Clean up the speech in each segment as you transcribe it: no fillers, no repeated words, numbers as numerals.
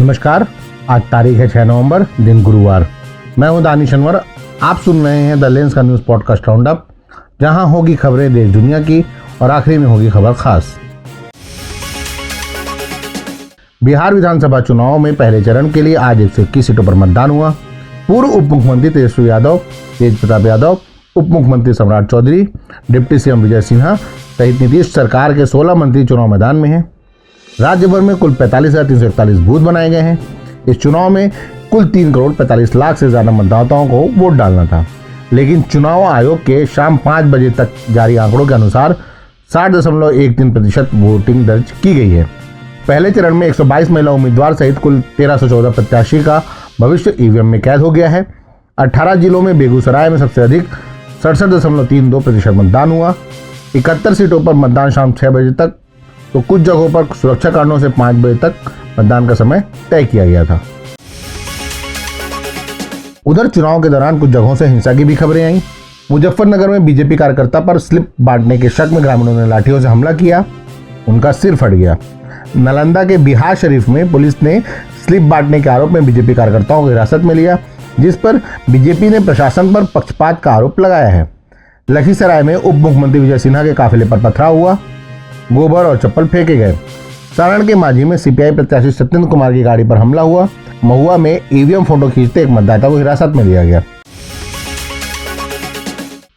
नमस्कार। आज तारीख है 6 नवंबर, दिन गुरुवार। मैं हूं दानिश अनवर। आप सुन रहे हैं द लेंस का न्यूज़ पॉडकास्ट राउंड अप, जहां होगी खबरें देश दुनिया की और आखिरी में होगी खबर खास। बिहार विधानसभा चुनाव में पहले चरण के लिए आज 121 सीटों पर मतदान हुआ। पूर्व उप मुख्यमंत्री तेजस्वी यादव, तेज प्रताप यादव, उप मुख्यमंत्री सम्राट चौधरी, डिप्टी सीएम विजय सिन्हा सहित नीतीश सरकार के 16 मंत्री चुनाव मैदान में हैं। राज्य भर में कुल 45,341 बूथ बनाए गए हैं। इस चुनाव में कुल 3 करोड़ 45 लाख से ज्यादा मतदाताओं को वोट डालना था, लेकिन चुनाव आयोग के शाम 5 बजे तक जारी आंकड़ों के अनुसार 60.13% वोटिंग दर्ज की गई है। पहले चरण में 122 महिला उम्मीदवार सहित कुल 1314 प्रत्याशी का भविष्य ईवीएम में कैद हो गया है। 18 जिलों में बेगूसराय में सबसे अधिक 67.32% मतदान हुआ। 71 सीटों पर मतदान शाम 6 बजे तक, तो कुछ जगहों पर सुरक्षा कारणों से 5 बजे तक मतदान का समय तय किया गया था। उधर चुनाव के दौरान कुछ जगहों से हिंसा की भी खबरें आईं। मुजफ्फरनगर में बीजेपी कार्यकर्ता पर स्लिप बांटने के शक में ग्रामीणों ने लाठियों से हमला किया, उनका सिर फट गया। नालंदा के बिहार शरीफ में पुलिस ने स्लिप बांटने के आरोप में बीजेपी कार्यकर्ताओं को हिरासत में लिया, जिस पर बीजेपी ने प्रशासन पर पक्षपात का आरोप लगाया है। लखीसराय में उप मुख्यमंत्री विजय सिन्हा के काफिले पर पथराव हुआ, गोबर और चप्पल फेंके गए। सारण के मांझी में सीपीआई प्रत्याशी सत्येंद्र कुमार की गाड़ी पर हमला हुआ। महुआ में ईवीएम फोटो खींचते एक मतदाता को हिरासत में लिया गया।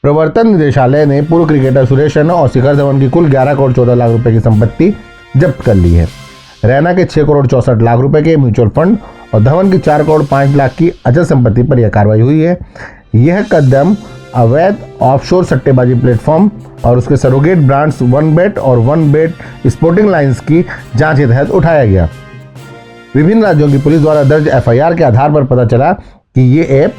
प्रवर्तन निदेशालय ने पूर्व क्रिकेटर सुरेश रैना और शिखर धवन की कुल 11 करोड़ 14 लाख रुपए की संपत्ति जब्त कर ली है। रैना के 6 करोड़ 64 लाख रुपए के म्यूचुअल फंड और धवन की 4 करोड़ 5 लाख की अचल संपत्ति पर यह कार्रवाई हुई है। यह कदम अवैध ऑफशोर सट्टेबाजी प्लेटफॉर्म और उसके सरोगेट ब्रांड्स वन बेट और वन बेट स्पोर्टिंग लाइंस की जांच के तहत उठाया गया। विभिन्न राज्यों की पुलिस द्वारा दर्ज एफआईआर के आधार पर पता चला कि ये ऐप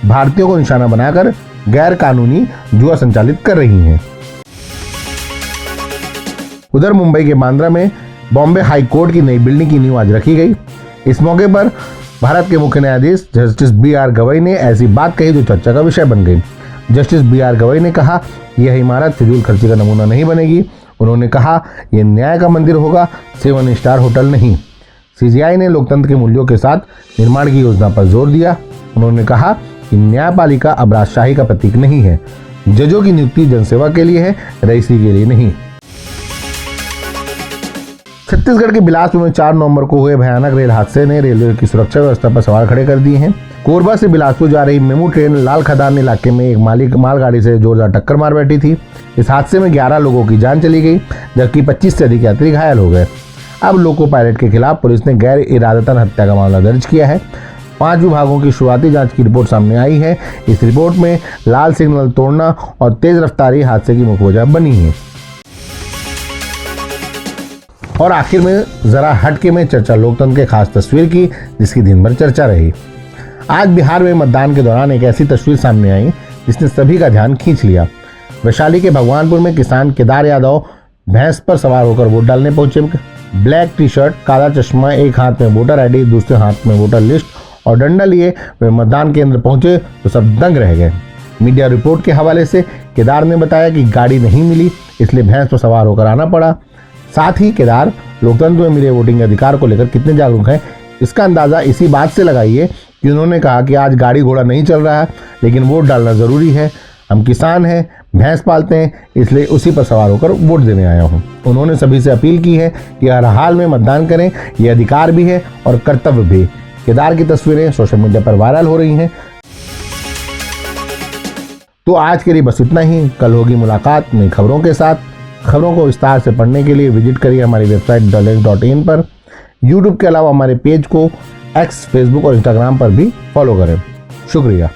भारतीयों को निशाना बनाकर गैर कानूनी जुआ संचालित कर रही हैं। उधर मुंबई के बांद्रा में बॉम्बे हाई कोर्ट की नई बिल्डिंग की नींव आज रखी गई। इस मौके पर भारत के मुख्य न्यायाधीश जस्टिस BR गवई ने ऐसी बात कही जो चर्चा का विषय बन गई। जस्टिस BR गवई ने कहा, यह इमारत फिजूल खर्ची का नमूना नहीं बनेगी। उन्होंने कहा, यह न्याय का मंदिर होगा, 7 स्टार होटल नहीं। CCI ने लोकतंत्र के मूल्यों के साथ निर्माण की योजना पर जोर दिया। उन्होंने कहा कि न्यायपालिका अब राजशाही का प्रतीक नहीं है। जजों की नियुक्ति जनसेवा के लिए है, रईसी के लिए नहीं। छत्तीसगढ़ के बिलासपुर में 4 नवंबर को हुए भयानक रेल हादसे ने रेलवे की सुरक्षा व्यवस्था पर सवाल खड़े कर दिए हैं। कोरबा से बिलासपुर जा रही मेमू ट्रेन लाल खदान इलाके में एक मालगाड़ी से जोरदार टक्कर मार बैठी थी। इस हादसे में 11 लोगों की जान चली गई, जबकि 25 से अधिक यात्री घायल हो गए। अब लोको पायलट के खिलाफ पुलिस ने गैर इरादतन हत्या का मामला दर्ज किया है। 5 विभागों की शुरुआती जांच की रिपोर्ट सामने आई है। इस रिपोर्ट में लाल सिग्नल तोड़ना और तेज रफ्तारी हादसे की मुख्य वजह बनी है। और आखिर में जरा हटके में चर्चा लोकतंत्र के खास तस्वीर की, जिसकी दिन भर चर्चा रही। आज बिहार में मतदान के दौरान एक ऐसी तस्वीर सामने आई जिसने सभी का ध्यान खींच लिया। वैशाली के भगवानपुर में किसान केदार यादव भैंस पर सवार होकर वोट डालने पहुंचे। ब्लैक टी शर्ट, काला चश्मा, एक हाथ में वोटर आईडी, दूसरे हाथ में वोटर लिस्ट और डंडा लिए वे मतदान केंद्र पहुंचे तो सब दंग रह गए। मीडिया रिपोर्ट के हवाले से केदार ने बताया कि गाड़ी नहीं मिली, इसलिए भैंस पर सवार होकर आना पड़ा। साथ ही केदार लोकतंत्र में मिले वोटिंग के अधिकार को लेकर कितने जागरूक हैं, इसका अंदाजा इसी बात से लगाइए कि उन्होंने कहा कि आज गाड़ी घोड़ा नहीं चल रहा है, लेकिन वोट डालना जरूरी है। हम किसान हैं, भैंस पालते हैं, इसलिए उसी पर सवार होकर वोट देने आया हूं। उन्होंने सभी से अपील की है कि हर हाल में मतदान करें, यह अधिकार भी है और कर्तव्य भी। केदार की तस्वीरें सोशल मीडिया पर वायरल हो रही हैं। तो आज के लिए बस इतना ही। कल होगी मुलाकात नई खबरों के साथ। खबरों को विस्तार से पढ़ने के लिए विजिट करिए हमारी वेबसाइट thelense.in पर। YouTube के अलावा हमारे पेज को X, Facebook और Instagram पर भी फॉलो करें। शुक्रिया।